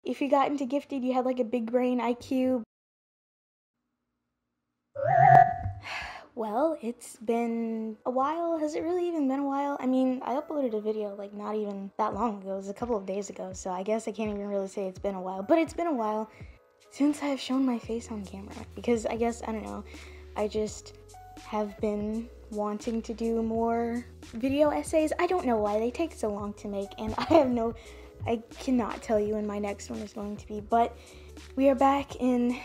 If you got into gifted, you had like a big brain IQ. Well, it's been a while. Has it really even been a while? I mean, I uploaded a video like not even that long ago. It was a couple of days ago, so I guess I can't even really say it's been a while. But it's been a while since I've shown my face on camera, because I guess, I don't know, I just have been wanting to do more video essays. I don't know why they take so long to make, and I cannot tell you when my next one is going to be, but we are back in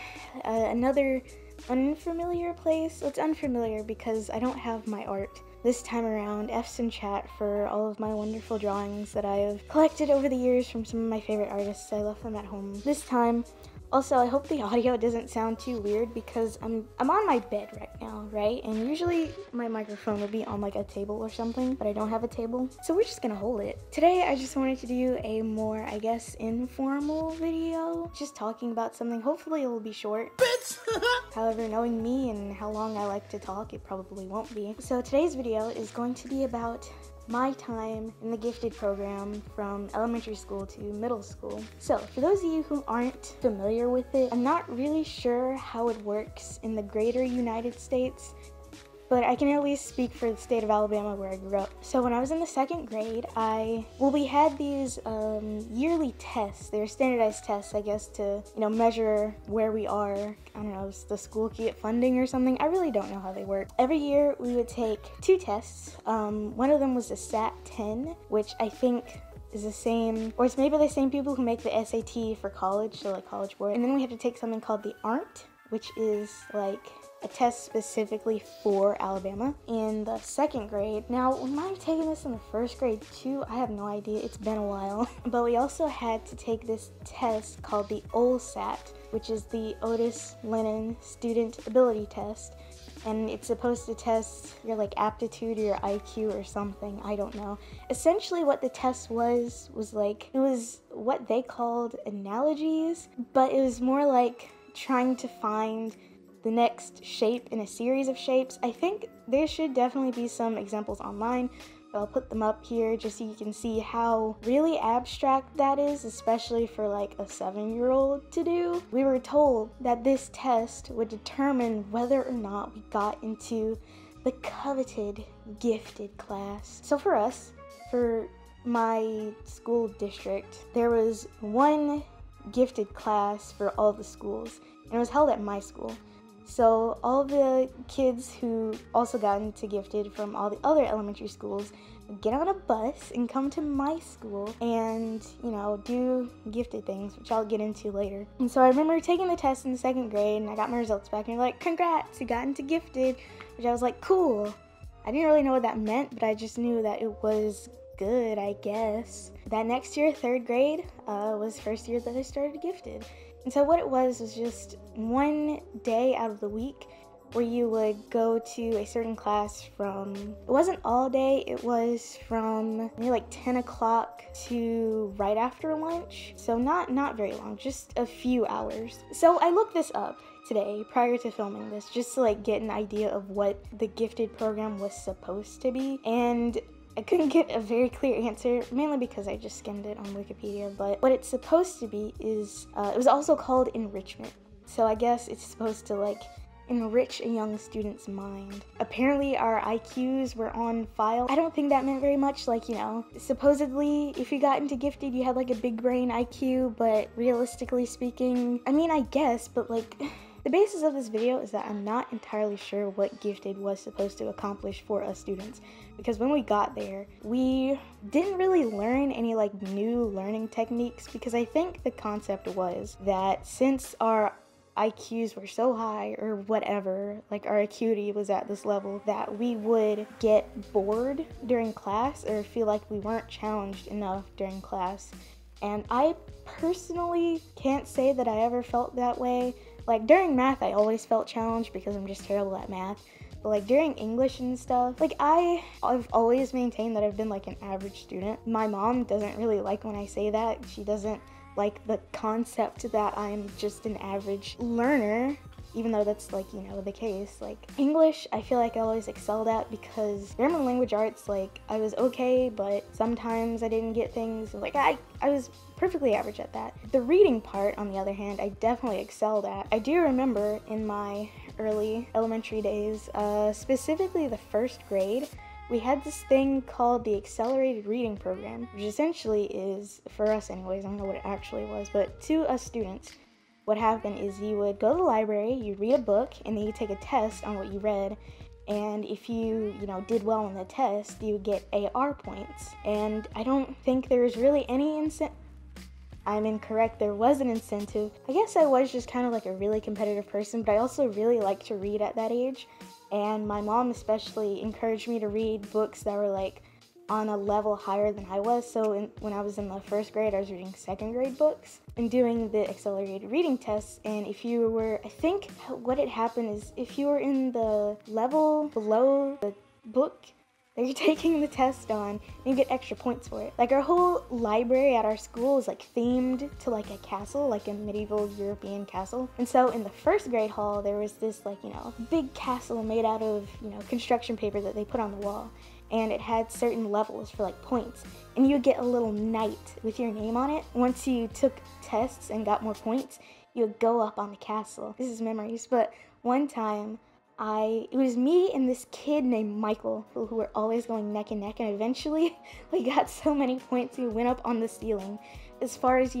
another unfamiliar place. It's unfamiliar because I don't have my art this time around. F's in chat for all of my wonderful drawings that I have collected over the years from some of my favorite artists. I left them at home this time. Also, I hope the audio doesn't sound too weird because I'm on my bed right now, right? And usually my microphone would be on like a table or something, but I don't have a table, so we're just gonna hold it. Today, I just wanted to do a more, I guess, informal video, just talking about something. Hopefully it will be short. However, knowing me and how long I like to talk, it probably won't be. So today's video is going to be about my time in the gifted program from elementary school to middle school. So for those of you who aren't familiar with it, I'm not really sure how it works in the greater United States, but I can at least speak for the state of Alabama where I grew up. So when I was in the second grade, we had these yearly tests. They were standardized tests, I guess, to, measure where we are. I don't know, the school could get funding or something. I really don't know how they work. Every year we would take two tests. One of them was the SAT 10, which I think is the same, or it's maybe the same people who make the SAT for college, so like College Board. And then we had to take something called the ARNT, which is like a test specifically for Alabama in the second grade. Now, we might have taken this in the first grade too. I have no idea. It's been a while. But we also had to take this test called the OLSAT, which is the otis-lenon student ability test. And it's supposed to test your like aptitude or your IQ or something. I don't know. Essentially what the test was like, it was what they called analogies, but it was more like trying to find the next shape in a series of shapes. I think there should definitely be some examples online, but I'll put them up here just so you can see how really abstract that is, especially for like a 7-year-old to do. We were told that this test would determine whether or not we got into the coveted gifted class. So for us, for my school district, there was one gifted class for all the schools, and it was held at my school. So all the kids who also got into gifted from all the other elementary schools would get on a bus and come to my school and, do gifted things, which I'll get into later. And so I remember taking the test in the second grade, and I got my results back, and they're like, congrats, you got into gifted, which I was like, cool. I didn't really know what that meant, but I just knew that it was good, I guess. That next year, third grade, was the first year that I started gifted. And so what it was just one day out of the week where you would go to a certain class from, it wasn't all day, it was from maybe like 10 o'clock to right after lunch. So not very long, just a few hours. So I looked this up today prior to filming this just to like get an idea of what the gifted program was supposed to be. And I couldn't get a very clear answer, mainly because I just skimmed it on Wikipedia, but what it's supposed to be is, it was also called enrichment. So I guess it's supposed to like enrich a young student's mind. Apparently our IQs were on file. I don't think that meant very much, like, supposedly if you got into gifted you had like a big brain IQ, but realistically speaking, I mean, I guess, but like, the basis of this video is that I'm not entirely sure what gifted was supposed to accomplish for us students, because when we got there, we didn't really learn any like new learning techniques, because I think the concept was that since our IQs were so high or whatever, like our acuity was at this level, that we would get bored during class or feel like we weren't challenged enough during class. And I personally can't say that I ever felt that way. Like during math, I always felt challenged because I'm just terrible at math. But like during English and stuff, like I've always maintained that I've been like an average student. My mom doesn't really like when I say that. She doesn't like the concept that I'm just an average learner. even though that's like, you know, the case. Like English, I feel like I always excelled at because grammar and language arts, like I was okay, but sometimes I didn't get things. Like I was perfectly average at that. The reading part, on the other hand, I definitely excelled at. I do remember in my early elementary days, specifically the first grade, we had this thing called the accelerated reading program, which essentially is, for us anyways, I don't know what it actually was, but to us students, what happened is you would go to the library, you'd read a book, and then you take a test on what you read. And if you did well on the test, you would get AR points. And I don't think there's really any incentive. I'm incorrect, there was an incentive. I guess I was just kind of like a really competitive person, but I also really liked to read at that age. And my mom especially encouraged me to read books that were like on a level higher than I was. So when I was in the first grade, I was reading second grade books and doing the accelerated reading tests. And if you were, I think what had happened is if you were in the level below the book that you're taking the test on, you get extra points for it. Like our whole library at our school is like themed to like a castle, like a medieval European castle. And so in the first grade hall, there was this like, big castle made out of, construction paper that they put on the wall. And it had certain levels for like points. And you would get a little knight with your name on it. Once you took tests and got more points, you would go up on the castle. This is memories, but one time, it was me and this kid named Michael who were always going neck and neck, and eventually we got so many points we went up on the ceiling. As far as,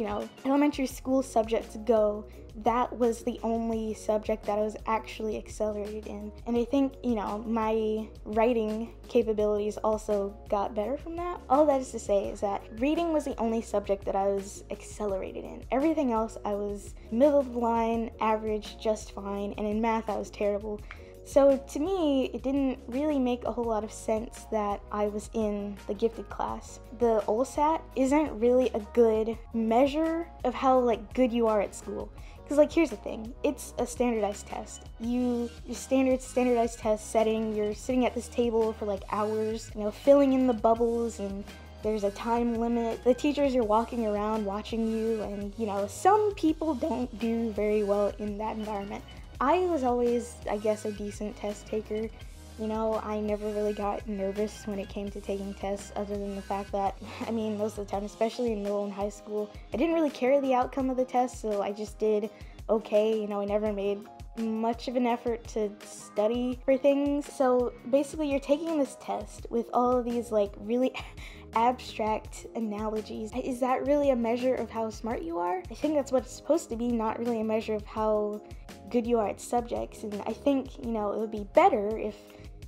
elementary school subjects go, that was the only subject that I was actually accelerated in. And I think, my writing capabilities also got better from that. All that is to say is that reading was the only subject that I was accelerated in. Everything else I was middle of the line, average, just fine, and in math I was terrible. So to me, it didn't really make a whole lot of sense that I was in the gifted class. The LSAT isn't really a good measure of how good you are at school. Because here's the thing, it's a standardized test. Standardized test setting, you're sitting at this table for hours, filling in the bubbles, and there's a time limit. The teachers are walking around watching you, and some people don't do very well in that environment. I was always, I guess, a decent test taker. I never really got nervous when it came to taking tests, other than the fact that, most of the time, especially in middle and high school, I didn't really care the outcome of the test, so I just did okay. I never made much of an effort to study for things. So basically, you're taking this test with all of these really abstract analogies. Is that really a measure of how smart you are? I think that's what it's supposed to be, not really a measure of how good you are at subjects. And I think, it would be better if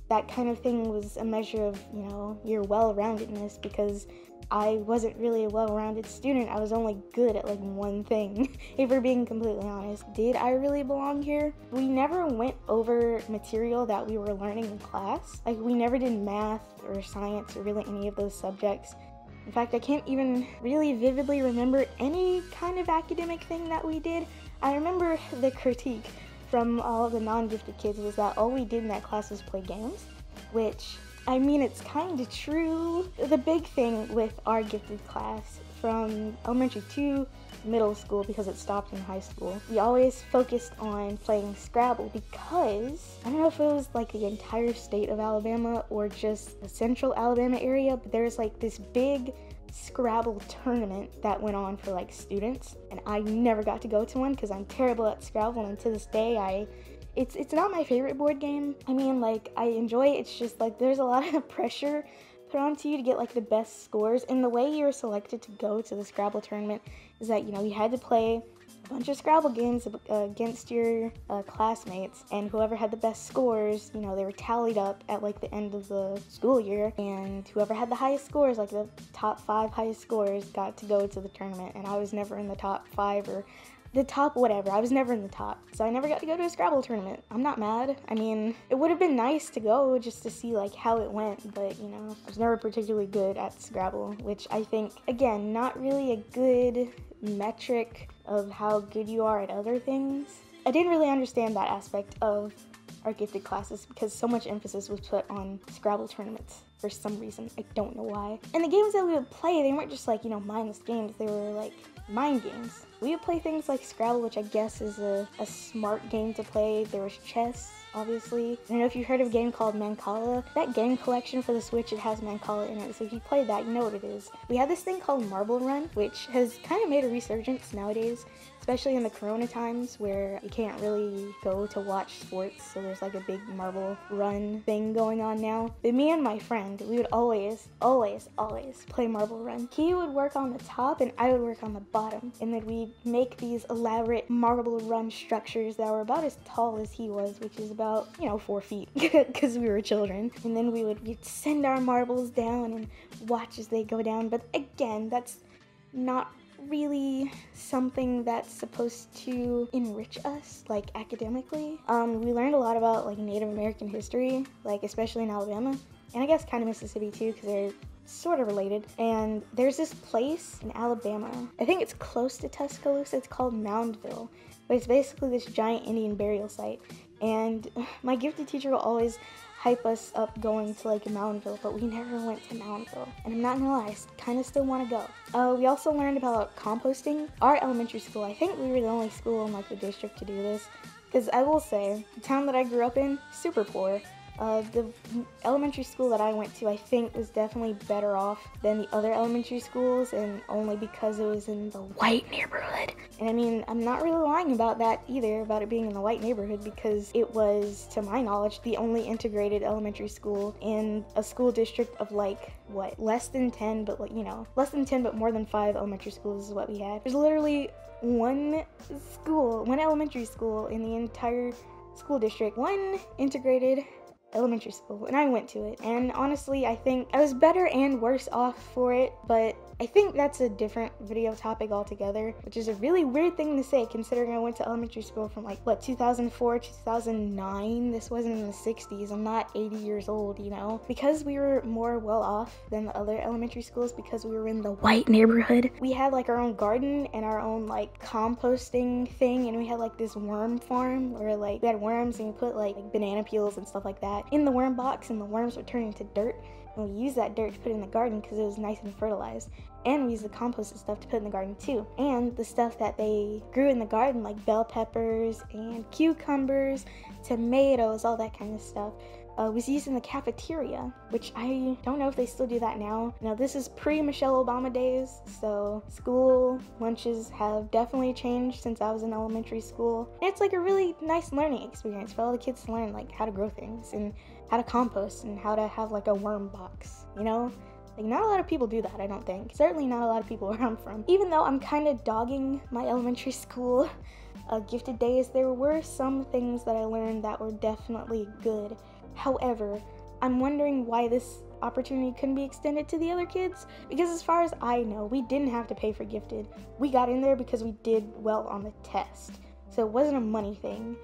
that kind of thing was a measure of, your well-roundedness, because I wasn't really a well-rounded student. I was only good at one thing, if we're being completely honest. Did I really belong here? We never went over material that we were learning in class. We never did math or science or really any of those subjects. In fact, I can't even really vividly remember any kind of academic thing that we did. I remember the critique from all the non-gifted kids was that all we did in that class was play games, which, it's kind of true. The big thing with our gifted class from elementary to middle school, because it stopped in high school, we always focused on playing Scrabble because, I don't know if it was the entire state of Alabama or just the central Alabama area, but there's this big Scrabble tournament that went on for students, and I never got to go to one because I'm terrible at Scrabble, and to this day it's not my favorite board game. I enjoy it, it's just there's a lot of pressure put onto you to get the best scores, and the way you were selected to go to the Scrabble tournament is that you had to play a bunch of Scrabble games against your classmates, and whoever had the best scores, they were tallied up at the end of the school year, and whoever had the highest scores, the top 5 highest scores, got to go to the tournament. And I was never in the top 5 or the top whatever. I was never in the top, so I never got to go to a Scrabble tournament. I'm not mad. It would have been nice to go just to see how it went, but I was never particularly good at Scrabble, which I think, again, not really a good metric of how good you are at other things. I didn't really understand that aspect of our gifted classes because so much emphasis was put on Scrabble tournaments for some reason. I don't know why. And the games that we would play, they weren't just mindless games. They were mind games. We would play things like Scrabble, which I guess is a smart game to play. There was chess, obviously. I don't know if you've heard of a game called Mancala. That game collection for the Switch, it has Mancala in it, so if you play that, you know what it is. We had this thing called Marble Run, which has kind of made a resurgence nowadays, especially in the corona times where you can't really go to watch sports, so there's like a big marble run thing going on now. But me and my friend, we would always play Marble Run. He would work on the top and I would work on the bottom, and then we'd make these elaborate Marble Run structures that were about as tall as he was, which is about, 4 feet, because we were children. And then we'd send our marbles down and watch as they go down. But again, that's not really something that's supposed to enrich us, like, academically. We learned a lot about, like, Native American history, like, especially in Alabama, and I guess kind of Mississippi too, because they're sort of related. And there's this place in Alabama, I think it's close to Tuscaloosa, it's called Moundville, but it's basically this giant Indian burial site. And my gifted teacher will always hype us up going to like Moundville, but we never went to Moundville. And I'm not gonna lie, I kind of still want to go. We also learned about composting. Our elementary school, I think we were the only school in like the district to do this, because I will say, the town that I grew up in, super poor. The elementary school that I went to, I think, was definitely better off than the other elementary schools, and only because it was in the white neighborhood. And I mean, I'm not really lying about that either, about it being in the white neighborhood, because it was, to my knowledge, the only integrated elementary school in a school district of like, what, less than 10, but like, less than 10, but more than 5 elementary schools is what we had. There's literally one elementary school in the entire school district, one integrated elementary school, and I went to it. And honestly, I think I was better and worse off for it, but I think that's a different video topic altogether, which is a really weird thing to say considering I went to elementary school from like, 2004, 2009? This wasn't in the 60s. I'm not 80 years old, Because we were more well off than the other elementary schools, because we were in the white neighborhood, we had like our own garden and our own like composting thing, and we had like this worm farm where like we had worms and we put like banana peels and stuff like that in the worm box, and the worms would turn into dirt. And we used that dirt to put in the garden because it was nice and fertilized. And we used the compost and stuff to put in the garden too. And the stuff that they grew in the garden, like bell peppers and cucumbers, tomatoes, all that kind of stuff, was used in the cafeteria, which I don't know if they still do that now. Now, this is pre-Michelle Obama days, so school lunches have definitely changed since I was in elementary school. And it's like a really nice learning experience for all the kids to learn like how to grow things and how to compost and how to have like a worm box, Like, not a lot of people do that, I don't think. Certainly not a lot of people where I'm from. Even though I'm kind of dogging my elementary school gifted days, there were some things that I learned that were definitely good. However, I'm wondering why this opportunity couldn't be extended to the other kids, because as far as I know, we didn't have to pay for gifted. We got in there because we did well on the test, so it wasn't a money thing.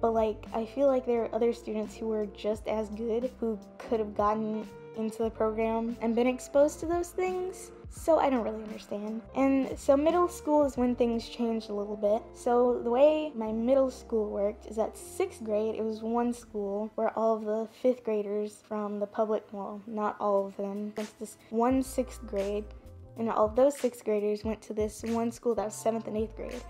But like, I feel like there are other students who were just as good who could have gotten into the program and been exposed to those things. So I don't really understand. And so middle school is when things changed a little bit. So the way my middle school worked is that 6th grade, it was one school where all of the 5th graders from the public, well, not all of them, went to this one 6th grade, and all of those 6th graders went to this one school that was 7th and 8th grade.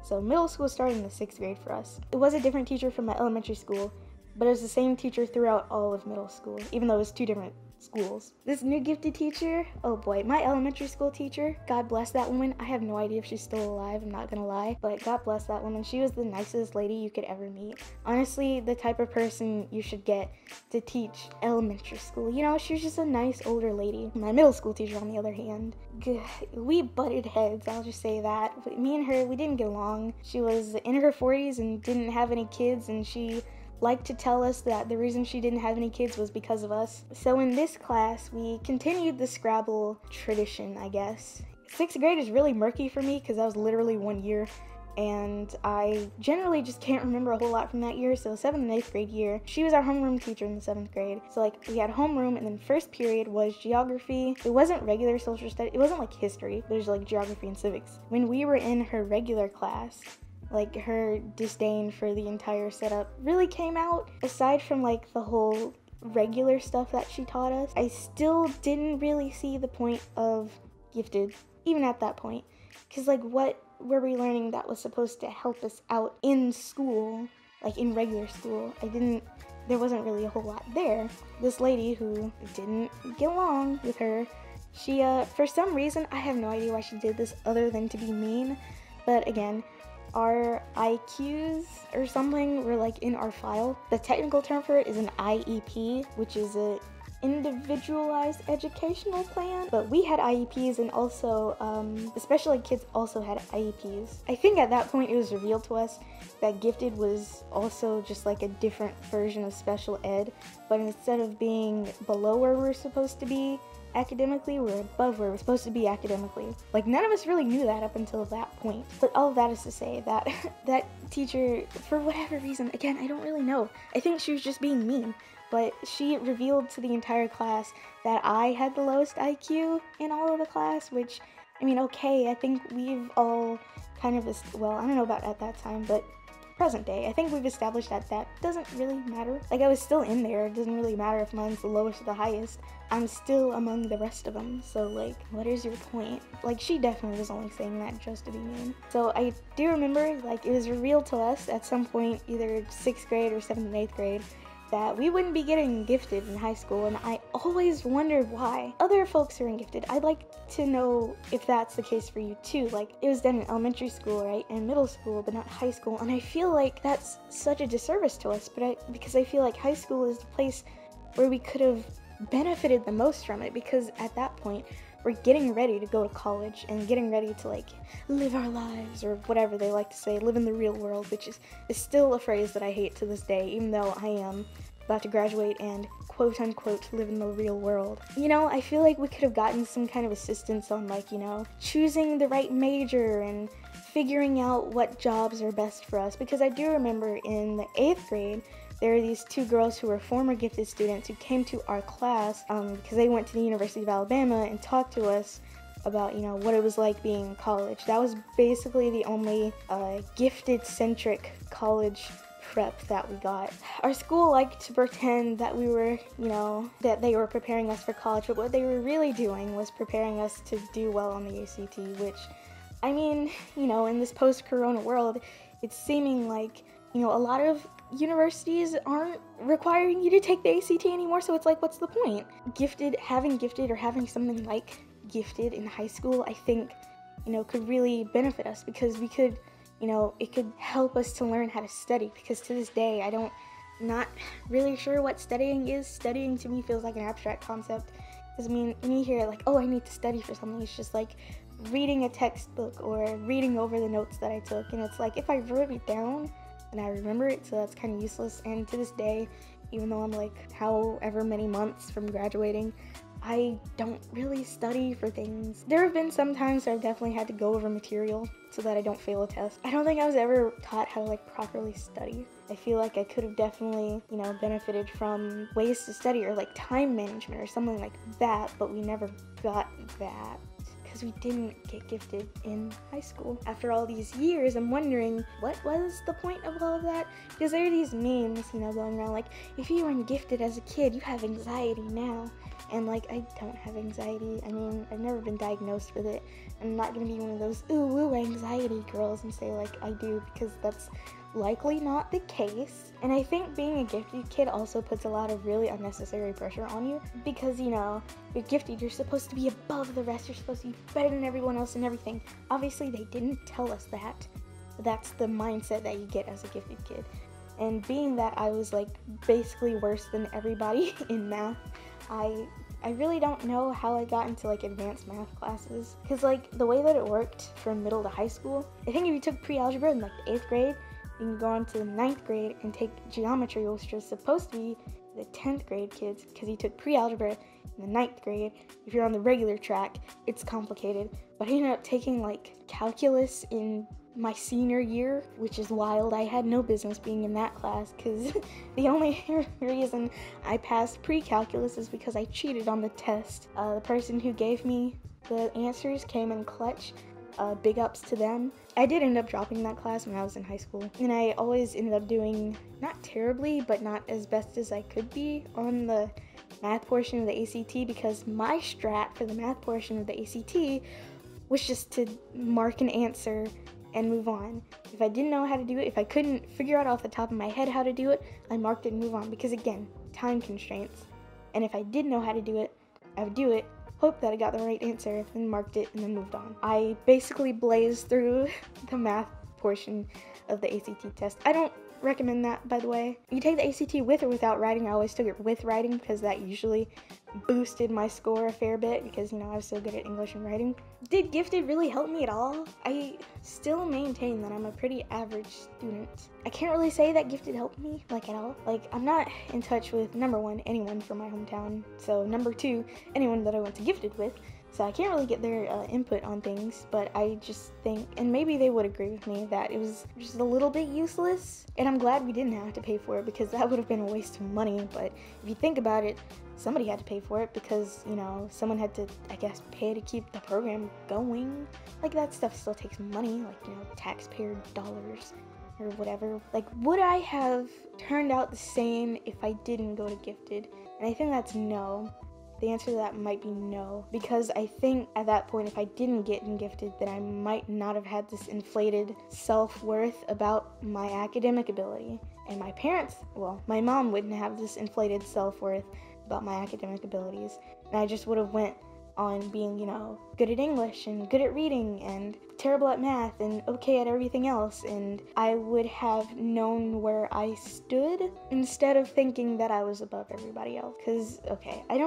So middle school started in the 6th grade for us. It was a different teacher from my elementary school, but it was the same teacher throughout all of middle school, even though it was 2 different schools. This new gifted teacher, oh boy, my elementary school teacher, God bless that woman. I have no idea if she's still alive, I'm not gonna lie, but God bless that woman. She was the nicest lady you could ever meet. Honestly, the type of person you should get to teach elementary school. She was just a nice older lady. My middle school teacher, on the other hand, we butted heads, I'll just say that. But me and her, we didn't get along. She was in her 40s and didn't have any kids, and she liked to tell us that the reason she didn't have any kids was because of us. So in this class, we continued the Scrabble tradition, I guess. 6th grade is really murky for me because that was literally 1 year, and I generally just can't remember a whole lot from that year. So 7th and 8th grade year, she was our homeroom teacher in the 7th grade. So like, we had homeroom, and then first period was geography. It wasn't regular social studies, it wasn't like history, but it was like geography and civics. When we were in her regular class, like, her disdain for the entire setup really came out. Aside from like the whole regular stuff that she taught us, I still didn't really see the point of gifted, even at that point. Because like, what were we learning that was supposed to help us out in school, like in regular school? There wasn't really a whole lot there. This lady who didn't get along with her, she, for some reason, I have no idea why she did this other than to be mean, but again, our IQs or something were like in our file. The technical term for it is an IEP, which is a individualized educational plan, but we had IEPs, and also the special ed kids also had IEPs. I think at that point it was revealed to us that gifted was also just like a different version of special ed, but instead of being below where we're supposed to be academically, we're above where we're supposed to be academically. Like, none of us really knew that up until that point. But all of that is to say that that teacher, for whatever reason, again, I don't really know, I think she was just being mean, but she revealed to the entire class that I had the lowest IQ in all of the class, which, I mean, okay, I think we've all kind of, well, I don't know about at that time, but present day, I think we've established that that doesn't really matter. Like, I was still in there. It doesn't really matter if mine's the lowest or the highest. I'm still among the rest of them. So, like, what is your point? Like, she definitely was only saying that just to be mean. So I do remember, like, it was revealed to us at some point, either 6th grade or 7th and 8th grade, that we wouldn't be getting gifted in high school, and I always wondered why. Other folks are in gifted. I'd like to know if that's the case for you too. Like, it was done in elementary school, right, and middle school, but not high school, and I feel like that's such a disservice to us, because I feel like high school is the place where we could have benefited the most from it, because at that point, we're getting ready to go to college and getting ready to, like, live our lives, or whatever they like to say, live in the real world, which is still a phrase that I hate to this day, even though I am about to graduate and quote-unquote live in the real world. You know, I feel like we could have gotten some kind of assistance on, like, you know, choosing the right major and figuring out what jobs are best for us, because I do remember in the 8th grade, there were these two girls who were former gifted students who came to our class because they went to the University of Alabama and talked to us about, you know, what it was like being in college. That was basically the only gifted-centric college prep that we got. Our school liked to pretend that we were, you know, that they were preparing us for college, but what they were really doing was preparing us to do well on the ACT, which, I mean, you know, in this post-corona world, it's seeming like, you know, a lot of universities aren't requiring you to take the ACT anymore, so it's like, what's the point? Having gifted or having something like gifted in high school, I think, you know, could really benefit us, because we could, you know, it could help us to learn how to study, because to this day, not really sure what studying is. Studying to me feels like an abstract concept, because I mean, when you hear like, oh, I need to study for something, it's just like reading a textbook or reading over the notes that I took, and it's like, if I wrote it down, and I remember it, so that's kind of useless. And to this day, even though I'm like however many months from graduating, I don't really study for things. There have been some times I've definitely had to go over material so that I don't fail a test. I don't think I was ever taught how to like properly study. I feel like I could have definitely, you know, benefited from ways to study, or like time management or something like that, but we never got that, because we didn't get gifted in high school. After all these years, I'm wondering, what was the point of all of that? Because there are these memes, you know, going around like, if you weren't gifted as a kid, you have anxiety now. And like, I don't have anxiety. I mean, I've never been diagnosed with it. I'm not gonna be one of those ooh anxiety girls and say like I do, because that's likely not the case. And I think being a gifted kid also puts a lot of really unnecessary pressure on you, because, you know, you're gifted, you're supposed to be above the rest, you're supposed to be better than everyone else and everything. Obviously they didn't tell us that. That's the mindset that you get as a gifted kid. And being that I was like basically worse than everybody in math, I really don't know how I got into like advanced math classes, because like the way that it worked from middle to high school, I think if you took pre-algebra in like the 8th grade, you can go on to the 9th grade and take geometry, which was supposed to be the 10th grade kids, because you took pre-algebra in the 9th grade. If you're on the regular track, it's complicated, but I ended up taking like calculus in my senior year, which is wild. I had no business being in that class, because the only reason I passed pre-calculus is because I cheated on the test. The person who gave me the answers came in clutch. Big ups to them. I did end up dropping that class when I was in high school, and I always ended up doing, not terribly, but not as best as I could be on the math portion of the ACT, because my strat for the math portion of the ACT was just to mark an answer and move on. If I didn't know how to do it, if I couldn't figure out off the top of my head how to do it, I marked it and move on, because again, time constraints. And if I did know how to do it, I would do it, hope that I got the right answer, then marked it, and then moved on. I basically blazed through the math portion of the ACT test. I don't recommend that, by the way. You take the ACT with or without writing. I always took it with writing because that usually boosted my score a fair bit, because, you know, I was so good at English and writing. Did Gifted really help me at all? I still maintain that I'm a pretty average student. I can't really say that Gifted helped me, like, at all. Like, I'm not in touch with, number one, anyone from my hometown, so number two, anyone that I went to Gifted with. So I can't really get their input on things, but I just think, and maybe they would agree with me, that it was just a little bit useless. And I'm glad we didn't have to pay for it, because that would have been a waste of money. But if you think about it, somebody had to pay for it, because, you know, someone had to, I guess, pay to keep the program going. Like, that stuff still takes money, like, you know, taxpayer dollars or whatever. Like, would I have turned out the same if I didn't go to Gifted? And I think that's no. The answer to that might be no, because I think at that point, if I didn't get in Gifted, then I might not have had this inflated self-worth about my academic ability. And my parents, well, my mom wouldn't have this inflated self-worth about my academic abilities. And I just would have went on being, you know, good at English and good at reading and terrible at math and okay at everything else. And I would have known where I stood instead of thinking that I was above everybody else. Because, okay, I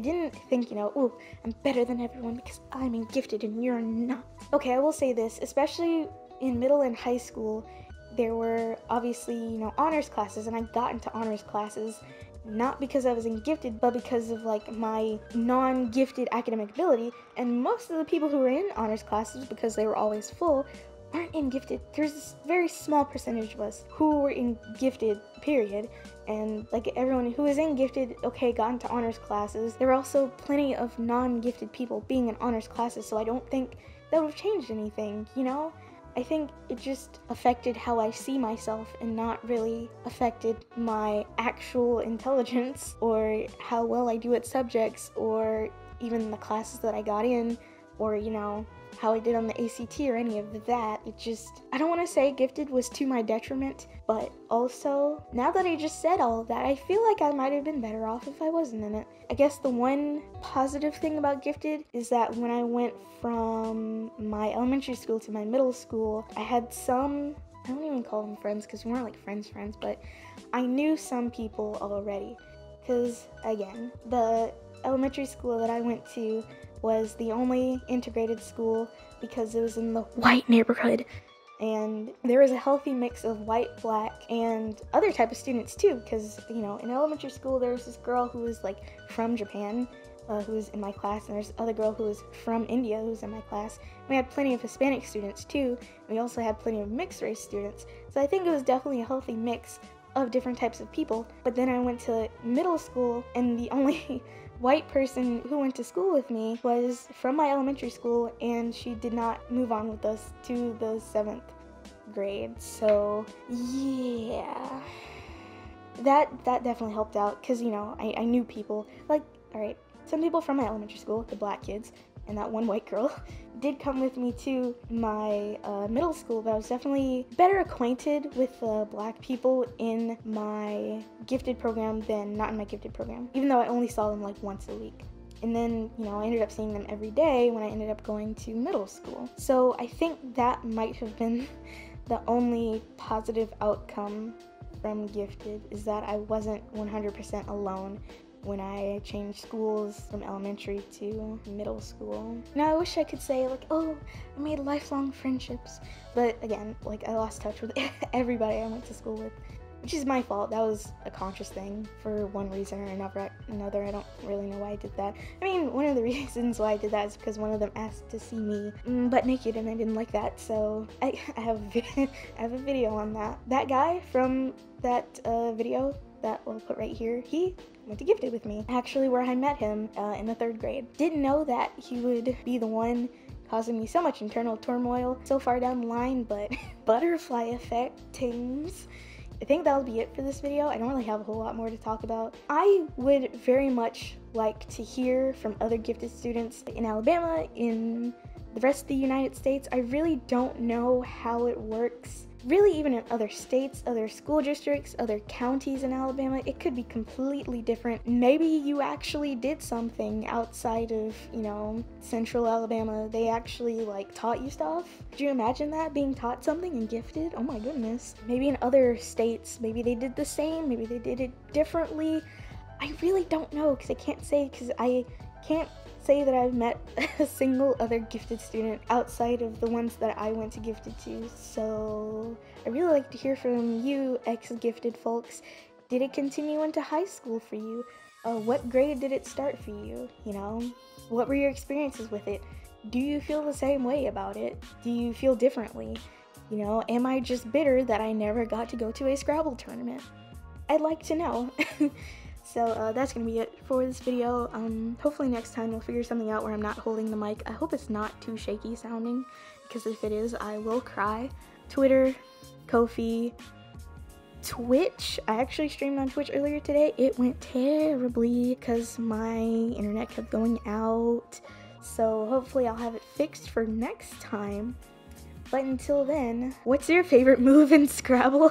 didn't think, you know, oh, I'm better than everyone because I'm in Gifted and you're not. Okay, I will say this, especially in middle and high school, there were obviously, you know, honors classes, and I got into honors classes not because I was in Gifted, but because of, like, my non-gifted academic ability. And most of the people who were in honors classes, because they were always full, aren't in Gifted. There's this very small percentage of us who were in Gifted, period. And, like, everyone who was in Gifted, okay, got into honors classes. There were also plenty of non-gifted people being in honors classes, so I don't think that would have changed anything, you know? I think it just affected how I see myself and not really affected my actual intelligence or how well I do at subjects or even the classes that I got in or, you know, how I did on the ACT or any of that. It just, I don't want to say Gifted was to my detriment, but also, now that I just said all of that, I feel like I might have been better off if I wasn't in it. I guess the one positive thing about Gifted is that when I went from my elementary school to my middle school, I had some, I don't even call them friends because we weren't like friends, but I knew some people already. Because, again, the elementary school that I went to was the only integrated school because it was in the white neighborhood. And there was a healthy mix of white, black, and other type of students too, because, you know, in elementary school there was this girl who was like from Japan, who was in my class, and there's this other girl who was from India who was in my class. We had plenty of Hispanic students too, and we also had plenty of mixed race students. So I think it was definitely a healthy mix of different types of people. But then I went to middle school, and the only white person who went to school with me was from my elementary school, and she did not move on with us to the 7th grade. So yeah, that definitely helped out, because, you know, I knew people. Like, alright, some people from my elementary school, the black kids, and that one white girl, did come with me to my middle school, but I was definitely better acquainted with black people in my gifted program than not in my gifted program, even though I only saw them like once a week. And then, you know, I ended up seeing them every day when I ended up going to middle school. So I think that might have been the only positive outcome from Gifted, is that I wasn't 100% alone when I changed schools from elementary to middle school. Now I wish I could say like, oh, I made lifelong friendships, but again, like, I lost touch with everybody I went to school with, which is my fault. That was a conscious thing for one reason or another. I don't really know why I did that. I mean, one of the reasons why I did that is because one of them asked to see me butt naked, and I didn't like that, so I have a video on that. That guy from that video that I'll put right here, he went to Gifted with me, actually, where I met him in the 3rd grade. Didn't know that he would be the one causing me so much internal turmoil so far down the line, but butterfly effect things. I think that'll be it for this video. I don't really have a whole lot more to talk about. I would very much like to hear from other gifted students in Alabama, in the rest of the United States, I really don't know how it works. Really, even in other states, other school districts, other counties in Alabama, it could be completely different. Maybe you actually did something outside of, you know, central Alabama. They actually like taught you stuff. Could you imagine that, being taught something and gifted? Oh my goodness. Maybe in other states, maybe they did the same, maybe they did it differently. I really don't know, because I can't say, because I can't say that I've met a single other gifted student outside of the ones that I went to gifted to. So I really like to hear from you ex-gifted folks. Did it continue into high school for you? What grade did it start for you? You know, what were your experiences with it? Do you feel the same way about it? Do you feel differently? You know, am I just bitter that I never got to go to a Scrabble tournament? I'd like to know. So that's gonna be it for this video. Hopefully next time we'll figure something out where I'm not holding the mic. I hope it's not too shaky sounding, because if it is, I will cry. Twitter, Ko-fi, Twitch. I actually streamed on Twitch earlier today. It went terribly because my internet kept going out. So hopefully I'll have it fixed for next time. But until then, what's your favorite move in Scrabble?